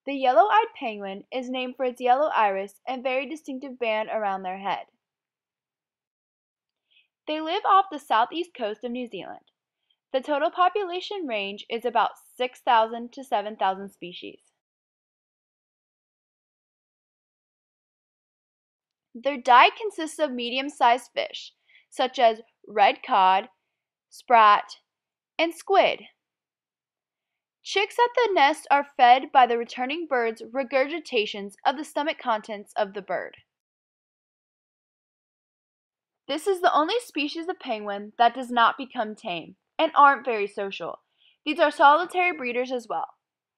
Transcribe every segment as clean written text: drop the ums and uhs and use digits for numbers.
The yellow-eyed penguin is named for its yellow iris and very distinctive band around their head. They live off the southeast coast of New Zealand. The total population range is about 6,000 to 7,000 species. Their diet consists of medium-sized fish, such as red cod, sprat, and squid. Chicks at the nest are fed by the returning bird's regurgitations of the stomach contents of the bird. This is the only species of penguin that does not become tame and aren't very social. These are solitary breeders as well.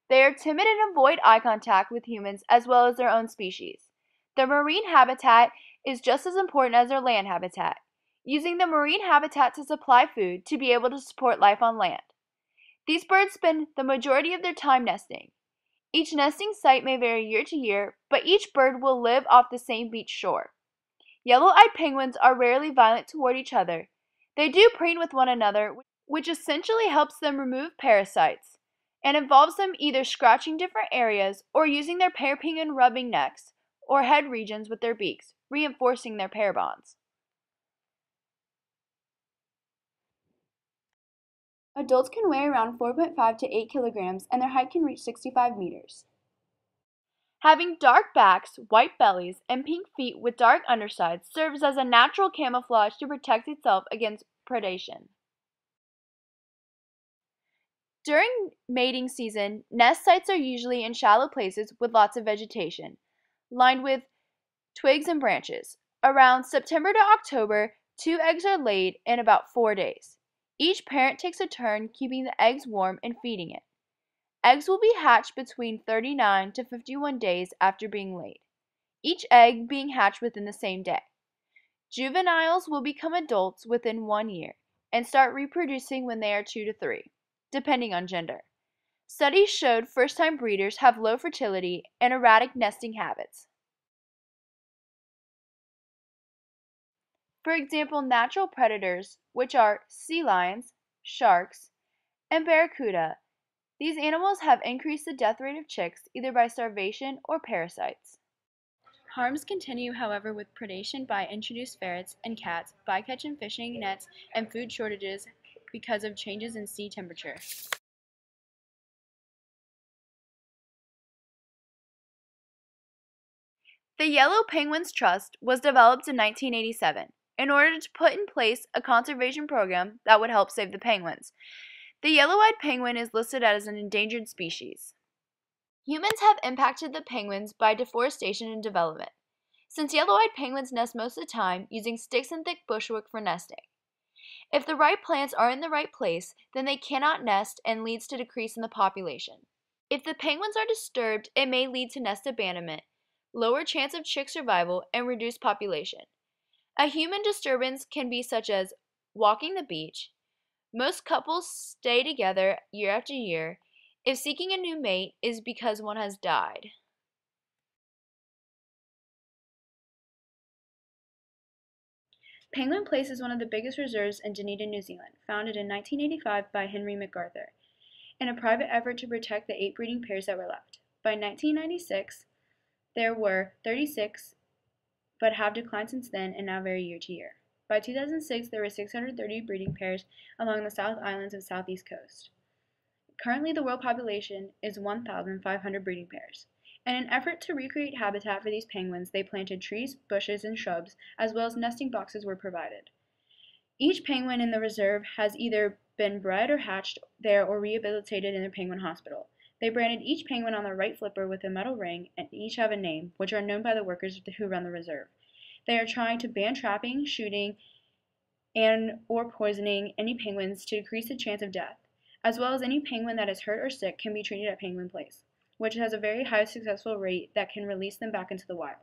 They are timid and avoid eye contact with humans as well as their own species. Their marine habitat is just as important as their land habitat, using the marine habitat to supply food to be able to support life on land. These birds spend the majority of their time nesting. Each nesting site may vary year to year, but each bird will live off the same beach shore. Yellow-eyed penguins are rarely violent toward each other. They do preen with one another, which essentially helps them remove parasites, and involves them either scratching different areas or using their pair penguin rubbing necks or head regions with their beaks, reinforcing their pair bonds. Adults can weigh around 4.5 to 8 kilograms and their height can reach 65 meters. Having dark backs, white bellies, and pink feet with dark undersides serves as a natural camouflage to protect itself against predation. During mating season, nest sites are usually in shallow places with lots of vegetation, lined with twigs and branches. Around September to October, 2 eggs are laid in about 4 days. Each parent takes a turn keeping the eggs warm and feeding it. Eggs will be hatched between 39 to 51 days after being laid, each egg being hatched within the same day. Juveniles will become adults within 1 year and start reproducing when they are 2 to 3, depending on gender. Studies showed first-time breeders have low fertility and erratic nesting habits. For example, natural predators, which are sea lions, sharks, and barracuda. These animals have increased the death rate of chicks either by starvation or parasites. Harms continue, however, with predation by introduced ferrets and cats, bycatch and fishing nets, and food shortages because of changes in sea temperature. The Yellow Penguins Trust was developed in 1987 in order to put in place a conservation program that would help save the penguins. The yellow-eyed penguin is listed as an endangered species. Humans have impacted the penguins by deforestation and development, since yellow-eyed penguins nest most of the time using sticks and thick bushwork for nesting. If the right plants are in the right place, then they cannot nest and leads to decrease in the population. If the penguins are disturbed, it may lead to nest abandonment, lower chance of chick survival, and reduced population. A human disturbance can be such as walking the beach. Most couples stay together year after year. If seeking a new mate is because one has died. Penguin Place is one of the biggest reserves in Dunedin, New Zealand, founded in 1985 by Henry MacArthur, in a private effort to protect the 8 breeding pairs that were left. By 1996, there were 36, but have declined since then and now vary year to year. By 2006, there were 630 breeding pairs along the South Islands of Southeast Coast. Currently, the world population is 1,500 breeding pairs. In an effort to recreate habitat for these penguins, they planted trees, bushes, and shrubs, as well as nesting boxes were provided. Each penguin in the reserve has either been bred or hatched there or rehabilitated in a penguin hospital. They branded each penguin on their right flipper with a metal ring, and each have a name, which are known by the workers who run the reserve. They are trying to ban trapping, shooting, and or poisoning any penguins to decrease the chance of death, as well as any penguin that is hurt or sick can be treated at Penguin Place, which has a very high successful rate that can release them back into the wild.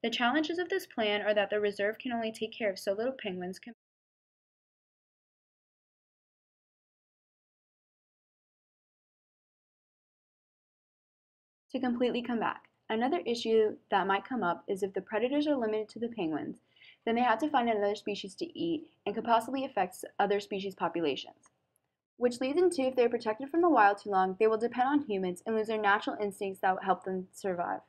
The challenges of this plan are that the reserve can only take care of so little penguins to completely come back. Another issue that might come up is if the predators are limited to the penguins, then they have to find another species to eat and could possibly affect other species populations. which leads into if they are protected from the wild too long, they will depend on humans and lose their natural instincts that will help them survive.